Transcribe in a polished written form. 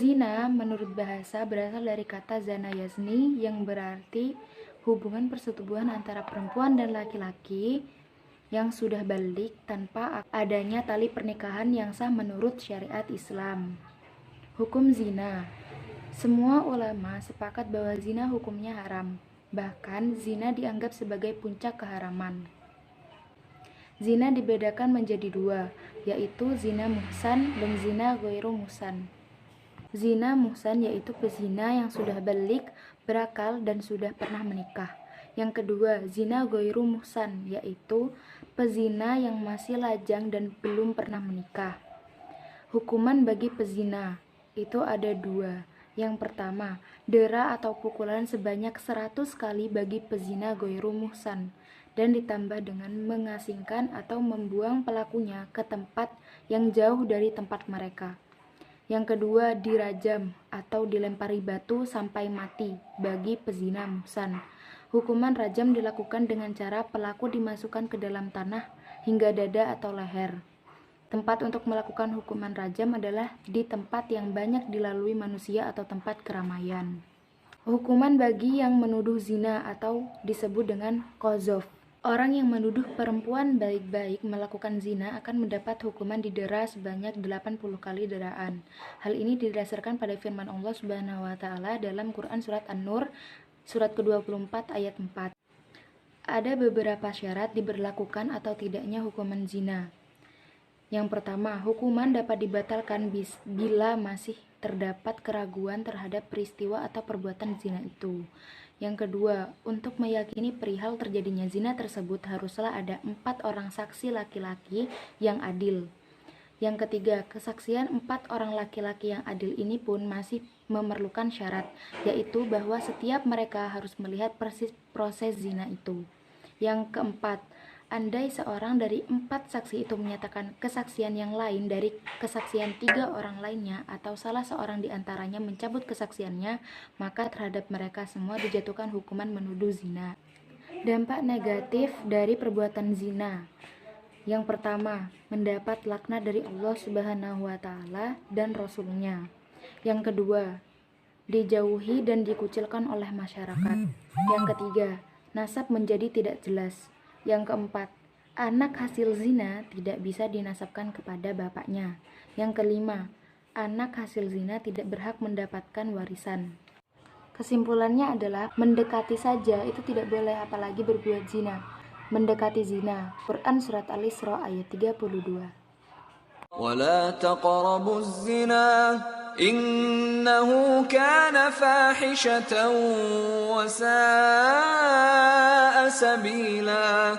Zina menurut bahasa berasal dari kata zana yazni yang berarti hubungan persetubuhan antara perempuan dan laki-laki yang sudah balik tanpa adanya tali pernikahan yang sah menurut syariat Islam. Hukum zina. Semua ulama sepakat bahwa zina hukumnya haram. Bahkan zina dianggap sebagai puncak keharaman. Zina dibedakan menjadi dua, yaitu zina muhsan dan zina ghairu muhsan. Zina muhsan yaitu pezina yang sudah balik, berakal, dan sudah pernah menikah. Yang kedua, zina ghairu muhsan yaitu pezina yang masih lajang dan belum pernah menikah. Hukuman bagi pezina itu ada dua. Yang pertama, dera atau pukulan sebanyak 100 kali bagi pezina ghairu muhsan dan ditambah dengan mengasingkan atau membuang pelakunya ke tempat yang jauh dari tempat mereka. Yang kedua, dirajam atau dilempari batu sampai mati bagi pezina muhsan. Hukuman rajam dilakukan dengan cara pelaku dimasukkan ke dalam tanah hingga dada atau leher. Tempat untuk melakukan hukuman rajam adalah di tempat yang banyak dilalui manusia atau tempat keramaian. Hukuman bagi yang menuduh zina atau disebut dengan qadhaf. Orang yang menuduh perempuan baik-baik melakukan zina akan mendapat hukuman didera sebanyak 80 kali deraan. Hal ini didasarkan pada firman Allah Subhanahu wa taala dalam Quran surat An-Nur surat ke-24 ayat 4. Ada beberapa syarat diberlakukan atau tidaknya hukuman zina. Yang pertama, hukuman dapat dibatalkan bila masih terdapat keraguan terhadap peristiwa atau perbuatan zina itu. Yang kedua, untuk meyakini perihal terjadinya zina tersebut haruslah ada 4 orang saksi laki-laki yang adil. Yang ketiga, kesaksian 4 orang laki-laki yang adil ini pun masih memerlukan syarat, yaitu bahwa setiap mereka harus melihat persis proses zina itu. Yang keempat, andai seorang dari 4 saksi itu menyatakan kesaksian yang lain dari kesaksian 3 orang lainnya atau salah seorang di antaranya mencabut kesaksiannya, maka terhadap mereka semua dijatuhkan hukuman menuduh zina. Dampak negatif dari perbuatan zina. Yang pertama, mendapat laknat dari Allah Subhanahu wa taala dan Rasul-Nya. Yang kedua, dijauhi dan dikucilkan oleh masyarakat. Yang ketiga, nasab menjadi tidak jelas. Yang keempat, anak hasil zina tidak bisa dinasabkan kepada bapaknya. Yang kelima, anak hasil zina tidak berhak mendapatkan warisan. Kesimpulannya adalah mendekati saja itu tidak boleh, apalagi berbuat zina. Mendekati zina. Quran surat Al-Isra ayat 32. ولا تقربوا الزنا إنه كان فاحشة وساء سبيلا